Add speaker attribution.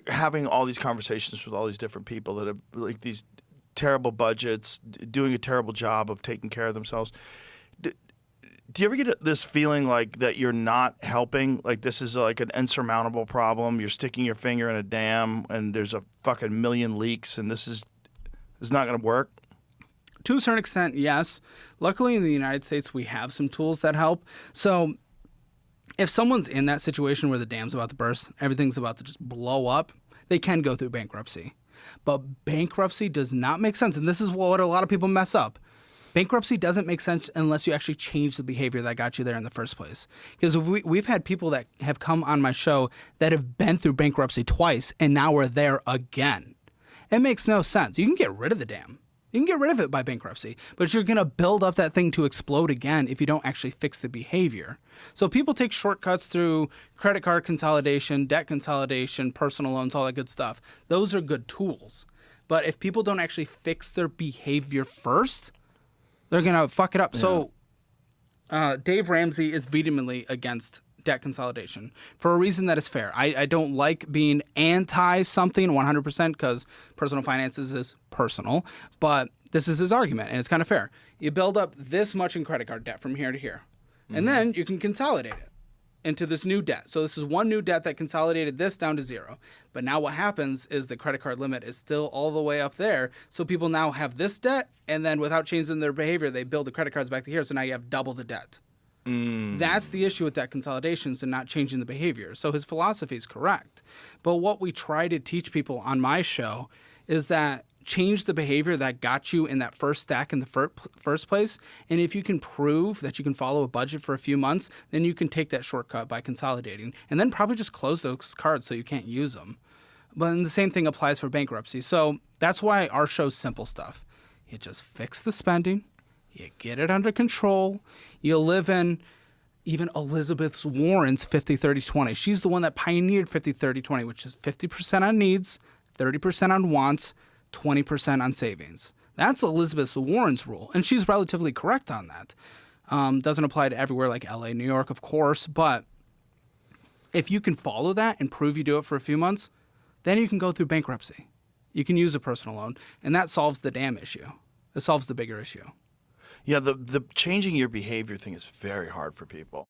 Speaker 1: having all these conversations with all these different people that have like these terrible budgets, doing a terrible job of taking care of themselves. Do you ever get this feeling like that you're not helping? Like this is like an insurmountable problem. You're sticking your finger in a dam and there's a fucking million leaks and this is not going to work?
Speaker 2: To a certain extent, yes. Luckily in the United States, we have some tools that help. So if someone's in that situation where the dam's about to burst, everything's about to just blow up, they can go through bankruptcy. But bankruptcy does not make sense. And this is what a lot of people mess up. Bankruptcy doesn't make sense unless you actually change the behavior that got you there in the first place. Because we've had people that have come on my show that have been through bankruptcy twice and now are there again. It makes no sense. You can get rid of the dam. You can get rid of it by bankruptcy, but you're going to build up that thing to explode again if you don't actually fix the behavior. So people take shortcuts through credit card consolidation, debt consolidation, personal loans, all that good stuff. Those are good tools. But if people don't actually fix their behavior first, they're going to fuck it up. Yeah. So Dave Ramsey is vehemently against debt consolidation for a reason that is fair. I don't like being anti-something 100% because personal finances is personal, but this is his argument, and it's kind of fair. You build up this much in credit card debt from here to here, and then you can consolidate it into this new debt. So this is one new debt that consolidated this down to zero. But now what happens is the credit card limit is still all the way up there. So people now have this debt, and then without changing their behavior, they build the credit cards back to here. So now you have double the debt. That's the issue with debt consolidations and not changing the behavior. So his philosophy is correct. But what we try to teach people on my show is that change the behavior that got you in that first stack in the first place. And if you can prove that you can follow a budget for a few months, then you can take that shortcut by consolidating and then probably just close those cards so you can't use them. But then the same thing applies for bankruptcy. So that's why our show's simple stuff. You just fix the spending. You get it under control. You live in even Elizabeth Warren's 50-30-20. She's the one that pioneered 50-30-20, which is 50% on needs, 30% on wants, 20% on savings. That's Elizabeth Warren's rule, and she's relatively correct on that. Doesn't apply to everywhere like LA, New York, of course, but if you can follow that and prove you do it for a few months, then you can go through bankruptcy. You can use a personal loan, and that solves the damn issue. It solves the bigger issue.
Speaker 1: Yeah, the changing your behavior thing is very hard for people.